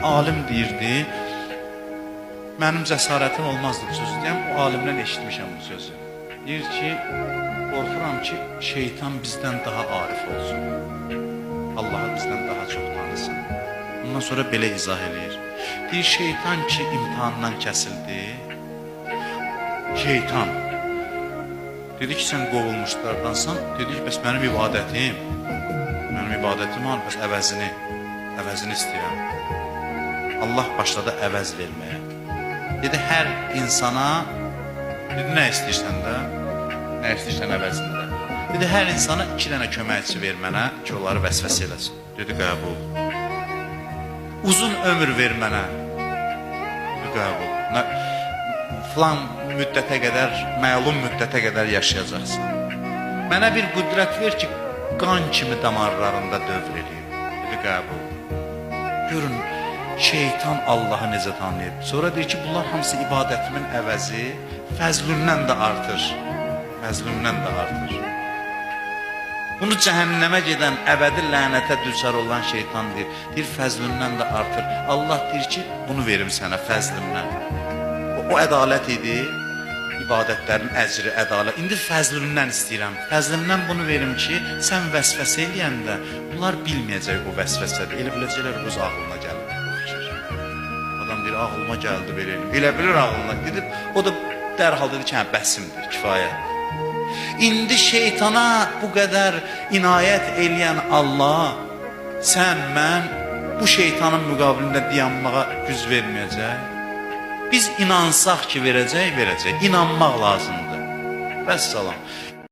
alim deyirdi, mənim cəsarətim olmazdı bu sözü deyəm, o alimdən eşitmişəm bu sözü. Deyir ki, qorxuram ki, şeytan bizdən daha arif olsun. Allah'ı bizdən daha çox tanısın. Ondan sonra belə izah edir. Deyir, şeytan ki, imtihandan kəsildi. Şeytan. Dedi ki, sən qovulmuşlardansan. Dedi ki, bəs mənim ibadətim al, bəs əvəzini istəyirəm. Allah başladı əvəz verməyə. Dedi, hər insana, dedi, nə istəyirsən də? Nə istəyirsən əvəzində? Dedi, hər insana 2 dənə köməkçi ver mənə ki, onları vəsvəsə eləsin. Dedi, qəbul. Uzun ömür ver mənə. Dedi, qəbul. Filan müddətə qədər, məlum müddətə qədər yaşayacaqsan. Mənə bir qüdrət ver ki, qan kimi damarlarında dövr eləyim. Dedi, qəbul. Görün, şeytan Allah'ı necə tanıyır. Sonra deyir ki, bunlar hamısı ibadətimin əvəzi fəzlündən də artır. Bunu cəhənnəmə gedən, əbədi lənətə düçar olan şeytan deyir. Deyir, fəzlündən də artır. Allah deyir ki, bunu verim sənə fəzlümdən. O ədalət idi, ibadətlərin əcri, ədalət. İndi fəzlümdən istəyirəm. Fəzlümdən bunu verim ki, sən vəsvəsə eləyəndə bunlar bilməyəcək o vəsvəsədir. Elə biləcəklər öz ağlına gəlir. Adam deyir, ağlıma gəldi belə eləyim. Elə bilir ağlına gidib, o da dərhal dedi ki, hə, bəsimdir, kifayət. İndi şeytana bu qədər inayət eləyən Allah, sən, mən bu şeytanın müqabilində dayanmağa güc verməyəcək. Biz inansaq ki, verəcək. İnanmaq lazımdır. Vəssalam.